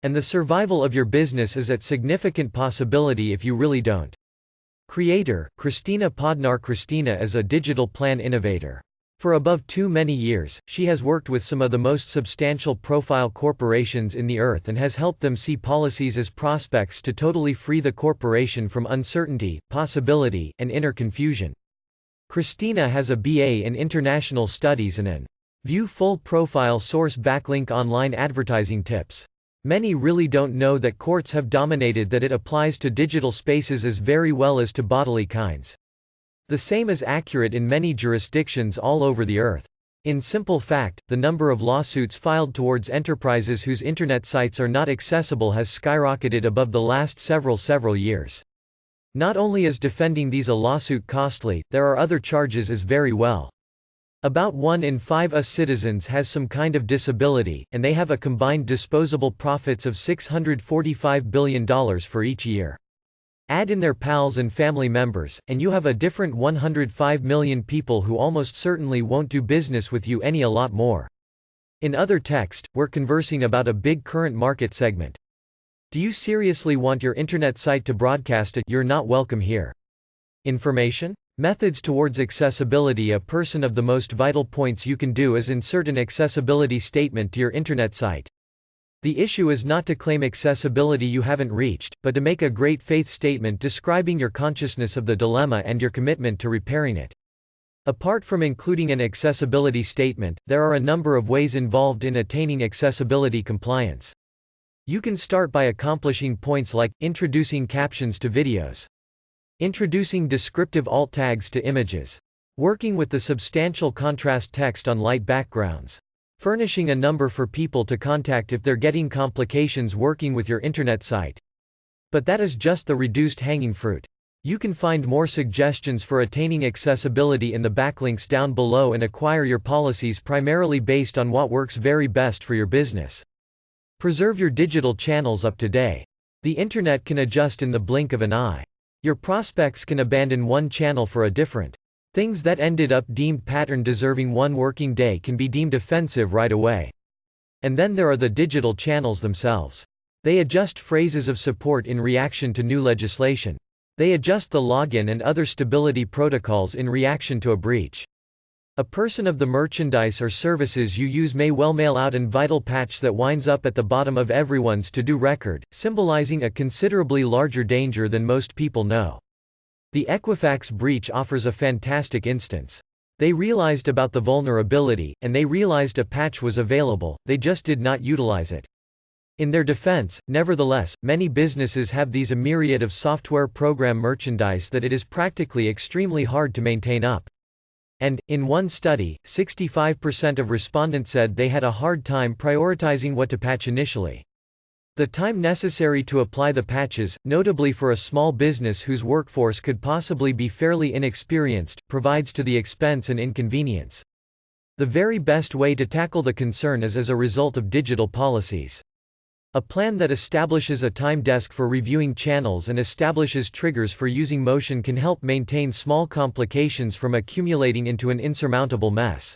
And the survival of your business is at significant possibility if you really don't. Creator, Christina Podnar. Christina is a digital plan innovator. For above too many years, she has worked with some of the most substantial profile corporations in the earth and has helped them see policies as prospects to totally free the corporation from uncertainty, possibility, and inner confusion. Christina has a BA in International Studies and an View Full Profile Source Backlink Online Advertising Tips. Many really don't know that courts have dominated that it applies to digital spaces as very well as to bodily kinds. The same is accurate in many jurisdictions all over the earth. In simple fact, the number of lawsuits filed towards enterprises whose internet sites are not accessible has skyrocketed above the last several years. Not only is defending these a lawsuit costly, there are other charges as very well. About 1 in 5 US citizens has some kind of disability, and they have a combined disposable profits of $645 billion for each year. Add in their pals and family members, and you have a different 105 million people who almost certainly won't do business with you any a lot more. In other text, we're conversing about a big current market segment. Do you seriously want your internet site to broadcast it? You're not welcome here. Information? Methods towards accessibility. A person of the most vital points you can do is insert an accessibility statement to your internet site. The issue is not to claim accessibility you haven't reached, but to make a great faith statement describing your consciousness of the dilemma and your commitment to repairing it. Apart from including an accessibility statement, there are a number of ways involved in attaining accessibility compliance. You can start by accomplishing points like introducing captions to videos, introducing descriptive alt tags to images, working with the substantial contrast text on light backgrounds, furnishing a number for people to contact if they're getting complications working with your internet site. But that is just the reduced hanging fruit. You can find more suggestions for attaining accessibility in the backlinks down below and acquire your policies primarily based on what works very best for your business. Preserve your digital channels up to date. The internet can adjust in the blink of an eye. Your prospects can abandon one channel for a different. Things that ended up deemed pattern deserving one working day can be deemed offensive right away. And then there are the digital channels themselves. They adjust phrases of support in reaction to new legislation. They adjust the login and other stability protocols in reaction to a breach. A person of the merchandise or services you use may well mail out an vital patch that winds up at the bottom of everyone's to-do record, symbolizing a considerably larger danger than most people know. The Equifax breach offers a fantastic instance. They realized about the vulnerability, and they realized a patch was available, they just did not utilize it. In their defense, nevertheless, many businesses have these a myriad of software program merchandise that it is practically extremely hard to maintain up. And, in one study, 65% of respondents said they had a hard time prioritizing what to patch initially. The time necessary to apply the patches, notably for a small business whose workforce could possibly be fairly inexperienced, provides to the expense and inconvenience. The very best way to tackle the concern is as a result of digital policies. A plan that establishes a time desk for reviewing channels and establishes triggers for using motion can help maintain small complications from accumulating into an insurmountable mess.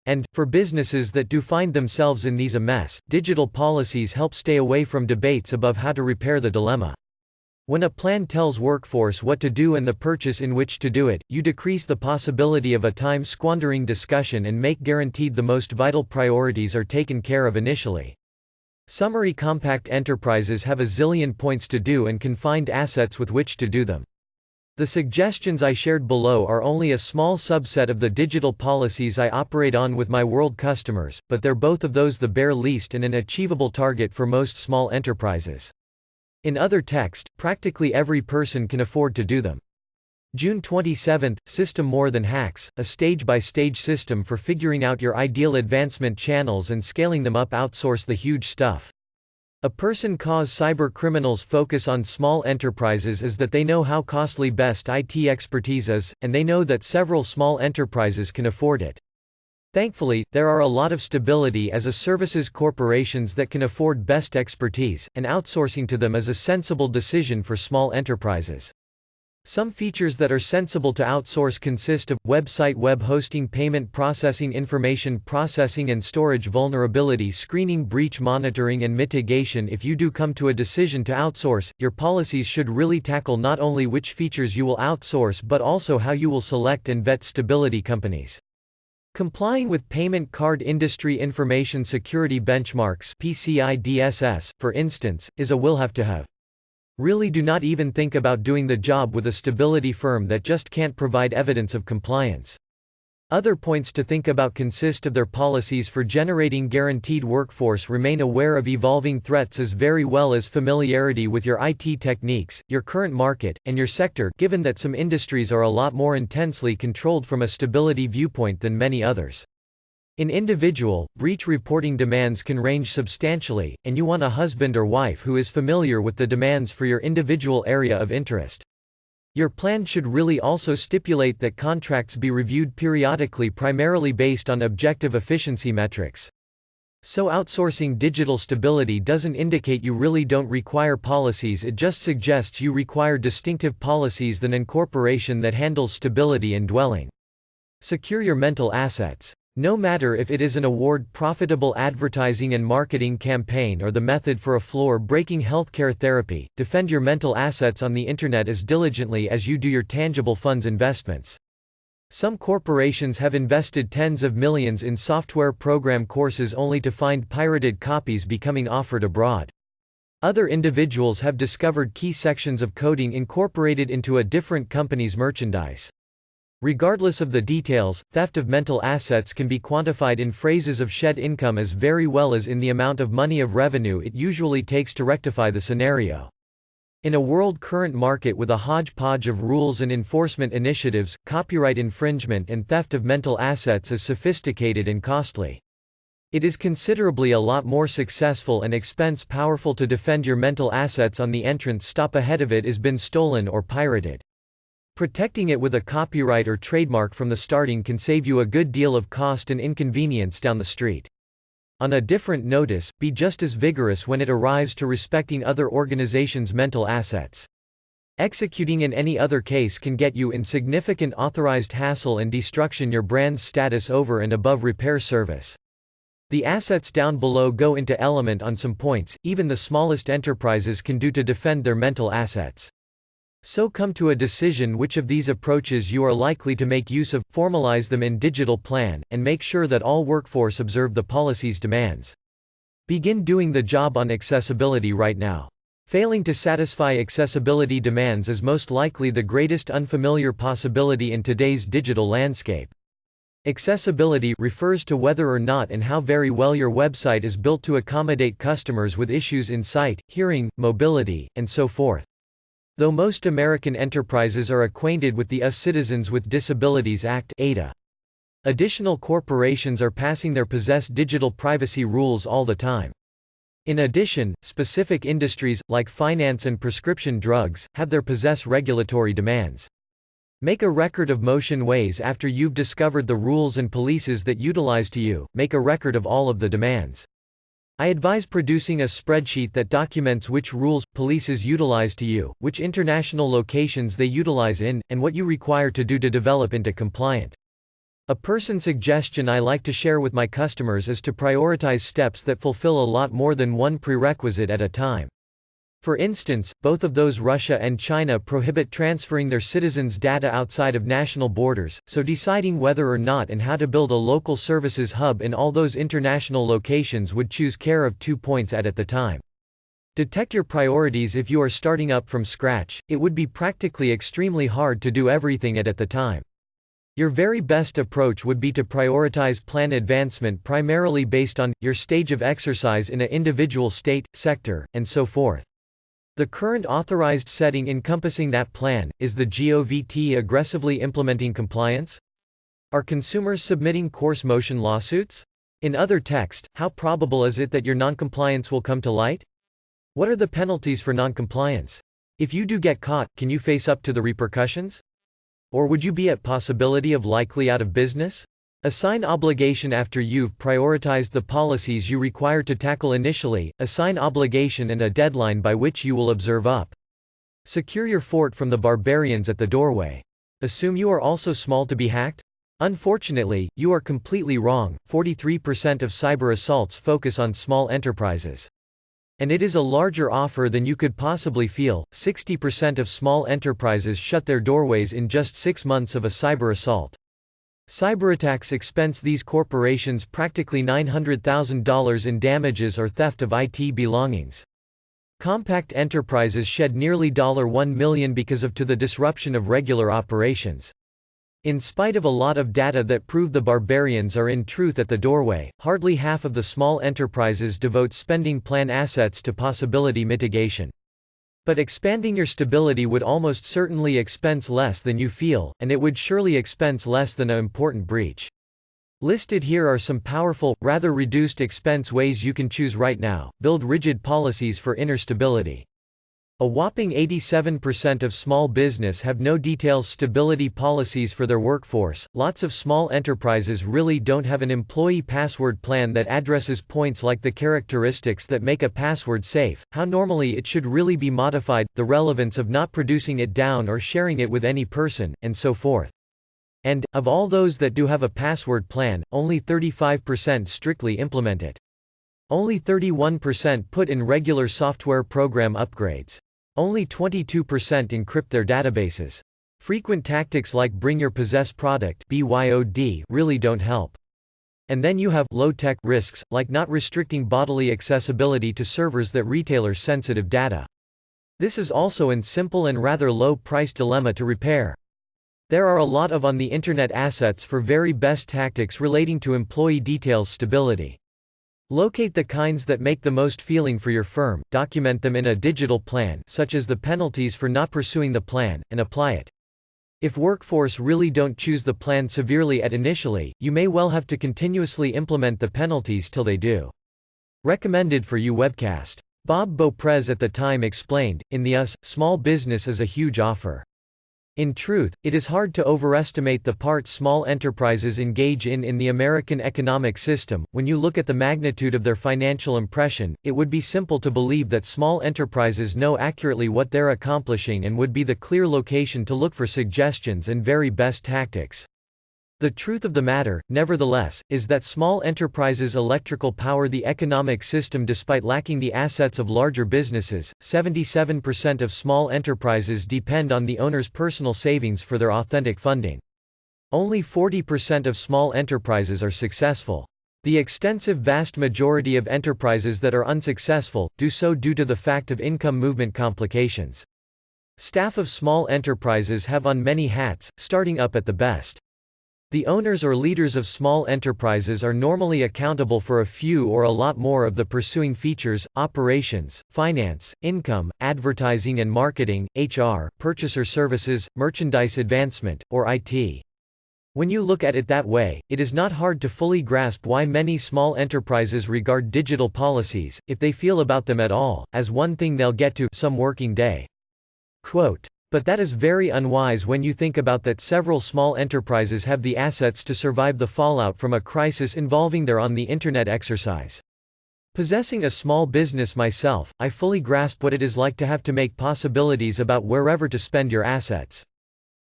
And, for businesses that do find themselves in these a mess, digital policies help stay away from debates above how to repair the dilemma. When a plan tells workforce what to do and the purchase in which to do it, you decrease the possibility of a time-squandering discussion and make guaranteed the most vital priorities are taken care of initially. Summary: compact enterprises have a zillion points to do and can find assets with which to do them. The suggestions I shared below are only a small subset of the digital policies I operate on with my world customers, but they're both of those the bare least and an achievable target for most small enterprises. In other text, practically every person can afford to do them. June 27, System More Than Hacks, a stage-by-stage system for figuring out your ideal advancement channels and scaling them up. Outsource the huge stuff. A person cause cyber criminals focus on small enterprises is that they know how costly best IT expertise is, and they know that several small enterprises can afford it. Thankfully, there are a lot of stability as a services corporations that can afford best expertise, and outsourcing to them is a sensible decision for small enterprises. Some features that are sensible to outsource consist of website web hosting, payment processing, information processing and storage, vulnerability screening, breach monitoring and mitigation. If you do come to a decision to outsource, your policies should really tackle not only which features you will outsource but also how you will select and vet stability companies. Complying with Payment Card Industry Information Security Benchmarks (PCI DSS), for instance, is a will have to have. Really do not even think about doing the job with a stability firm that just can't provide evidence of compliance. Other points to think about consist of their policies for generating guaranteed workforce, remain aware of evolving threats as very well as familiarity with your IT techniques, your current market, and your sector, given that some industries are a lot more intensely controlled from a stability viewpoint than many others. In individual, breach reporting demands can range substantially, and you want a husband or wife who is familiar with the demands for your individual area of interest. Your plan should really also stipulate that contracts be reviewed periodically, primarily based on objective efficiency metrics. So outsourcing digital stability doesn't indicate you really don't require policies, it just suggests you require distinctive policies than incorporation that handles stability and dwelling. Secure your mental assets. No matter if it is an award, profitable advertising and marketing campaign, or the method for a floor-breaking healthcare therapy, defend your mental assets on the internet as diligently as you do your tangible funds investments. Some corporations have invested tens of millions in software program courses only to find pirated copies becoming offered abroad. Other individuals have discovered key sections of coding incorporated into a different company's merchandise. Regardless of the details, theft of mental assets can be quantified in phrases of shed income as very well as in the amount of money of revenue it usually takes to rectify the scenario. In a world current market with a hodgepodge of rules and enforcement initiatives, copyright infringement and theft of mental assets is sophisticated and costly. It is considerably a lot more successful and expense powerful to defend your mental assets on the entrance stop ahead of it has been stolen or pirated. Protecting it with a copyright or trademark from the starting can save you a good deal of cost and inconvenience down the street. On a different notice, be just as vigorous when it arrives to respecting other organizations' mental assets. Executing in any other case can get you in significant authorized hassle and destruction your brand's status over and above repair service. The assets down below go into element on some points even the smallest enterprises can do to defend their mental assets. So come to a decision which of these approaches you are likely to make use of, formalize them in digital plan, and make sure that all workforce observe the policy's demands. Begin doing the job on accessibility right now. Failing to satisfy accessibility demands is most likely the greatest unfamiliar possibility in today's digital landscape. Accessibility refers to whether or not and how very well your website is built to accommodate customers with issues in sight, hearing, mobility, and so forth. Though most American enterprises are acquainted with the Citizens with Disabilities Act (ADA), additional corporations are passing their possess digital privacy rules all the time. In addition, specific industries, like finance and prescription drugs, have their possess regulatory demands. Make a record of motion ways after you've discovered the rules and policies that utilize to you, make a record of all of the demands. I advise producing a spreadsheet that documents which rules, policies utilize to you, which international locations they utilize in, and what you require to do to develop into compliant. A person suggestion I like to share with my customers is to prioritize steps that fulfill a lot more than one prerequisite at a time. For instance, both of those Russia and China prohibit transferring their citizens' data outside of national borders, so deciding whether or not and how to build a local services hub in all those international locations would choose care of 2 points at the time. Detect your priorities. If you are starting up from scratch, it would be practically extremely hard to do everything at the time. Your very best approach would be to prioritize plan advancement primarily based on your stage of exercise in an individual state, sector, and so forth. The current authorized setting encompassing that plan is the GOVT aggressively implementing compliance? Are consumers submitting coarse motion lawsuits? In other text, how probable is it that your noncompliance will come to light? What are the penalties for noncompliance? If you do get caught, can you face up to the repercussions? Or would you be at possibility of likely out of business? Assign obligation after you've prioritized the policies you require to tackle initially, assign obligation and a deadline by which you will observe up. Secure your fort from the barbarians at the doorway. Assume you are also small to be hacked? Unfortunately, you are completely wrong. 43% of cyber assaults focus on small enterprises. And it is a larger offer than you could possibly feel. 60% of small enterprises shut their doorways in just 6 months of a cyber assault. Cyberattacks expense these corporations practically $900,000 in damages or theft of IT belongings. Compact enterprises shed nearly $1 million because of the disruption of regular operations. In spite of a lot of data that prove the barbarians are in truth at the doorway, hardly half of the small enterprises devote spending plan assets to possibility mitigation. But expanding your stability would almost certainly expense less than you feel, and it would surely expense less than an important breach. Listed here are some powerful, rather reduced expense ways you can choose right now. Build rigid policies for inner stability. A whopping 87% of small business have no detailed stability policies for their workforce. Lots of small enterprises really don't have an employee password plan that addresses points like the characteristics that make a password safe, how normally it should really be modified, the relevance of not producing it down or sharing it with any person, and so forth. And, of all those that do have a password plan, only 35% strictly implement it. Only 31% put in regular software program upgrades. Only 22% encrypt their databases. Frequent tactics like bring your possess product (BYOD) really don't help. And then you have low-tech risks, like not restricting bodily accessibility to servers that retailers' sensitive data. This is also an simple and rather low-priced dilemma to repair. There are a lot of on the internet assets for very best tactics relating to employee details stability. Locate the kinds that make the most feeling for your firm, document them in a digital plan, such as the penalties for not pursuing the plan, and apply it. If workforce really don't choose the plan severely initially, you may well have to continuously implement the penalties till they do. Recommended for you webcast. Bob Beauprez at the time explained, in the US, small business is a huge offer. In truth, it is hard to overestimate the part small enterprises engage in the American economic system. When you look at the magnitude of their financial impression, it would be simple to believe that small enterprises know accurately what they're accomplishing and would be the clear location to look for suggestions and very best tactics. The truth of the matter, nevertheless, is that small enterprises electrical power the economic system despite lacking the assets of larger businesses. 77% of small enterprises depend on the owner's personal savings for their authentic funding. Only 40% of small enterprises are successful. The extensive vast majority of enterprises that are unsuccessful do so due to the fact of income movement complications. Staff of small enterprises have on many hats, starting up at the best. The owners or leaders of small enterprises are normally accountable for a few or a lot more of the pursuing features: operations, finance, income, advertising and marketing, HR, purchaser services, merchandise advancement, or IT. When you look at it that way, it is not hard to fully grasp why many small enterprises regard digital policies, if they feel about them at all, as one thing they'll get to some working day. Quote, "But that is very unwise when you think about that several small enterprises have the assets to survive the fallout from a crisis involving their on-the-internet exercise. Possessing a small business myself, I fully grasp what it is like to have to make possibilities about wherever to spend your assets.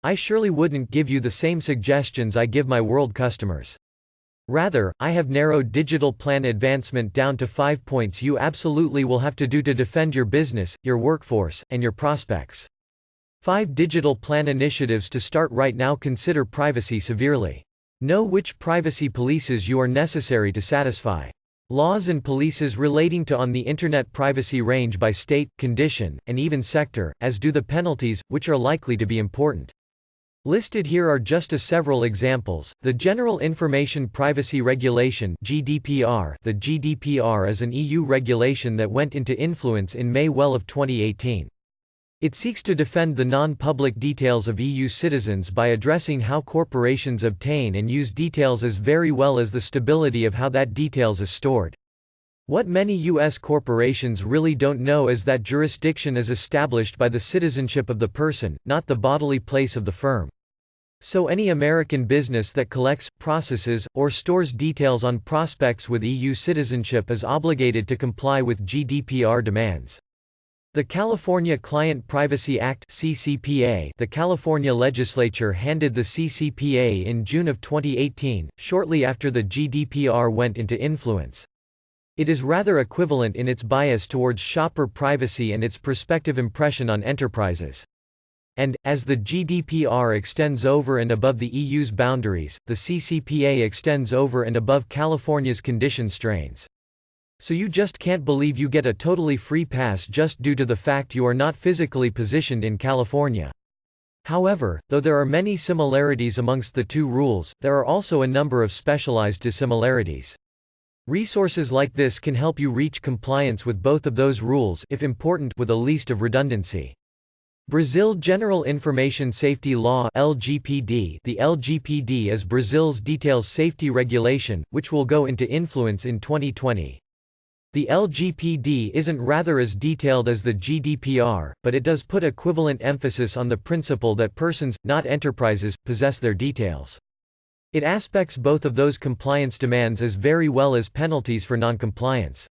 I surely wouldn't give you the same suggestions I give my world customers. Rather, I have narrowed digital plan advancement down to 5 points you absolutely will have to do to defend your business, your workforce, and your prospects. 5 digital plan initiatives to start right now. Consider privacy severely. Know which privacy policies you are necessary to satisfy. Laws and policies relating to on-the-internet privacy range by state, condition, and even sector, as do the penalties, which are likely to be important. Listed here are just several examples. The General Information Privacy Regulation (GDPR). The GDPR is an EU regulation that went into influence in May of 2018. It seeks to defend the non-public details of EU citizens by addressing how corporations obtain and use details as very well as the stability of how that details is stored. What many U.S. corporations really don't know is that jurisdiction is established by the citizenship of the person, not the bodily place of the firm. So any American business that collects, processes, or stores details on prospects with EU citizenship is obligated to comply with GDPR demands. The California Client Privacy Act (CCPA). The California legislature handed the CCPA in June of 2018, shortly after the GDPR went into influence. It is rather equivalent in its bias towards shopper privacy and its prospective impression on enterprises. And, as the GDPR extends over and above the EU's boundaries, the CCPA extends over and above California's condition strains. So you just can't believe you get a totally free pass just due to the fact you are not physically positioned in California. However, though there are many similarities amongst the two rules, there are also a number of specialized dissimilarities. Resources like this can help you reach compliance with both of those rules, if important, with a least of redundancy. Brazil General Information Safety Law (LGPD). The LGPD is Brazil's details safety regulation, which will go into influence in 2020. The LGPD isn't rather as detailed as the GDPR, but it does put equivalent emphasis on the principle that persons, not enterprises, possess their details. It aspects both of those compliance demands as very well as penalties for non-compliance.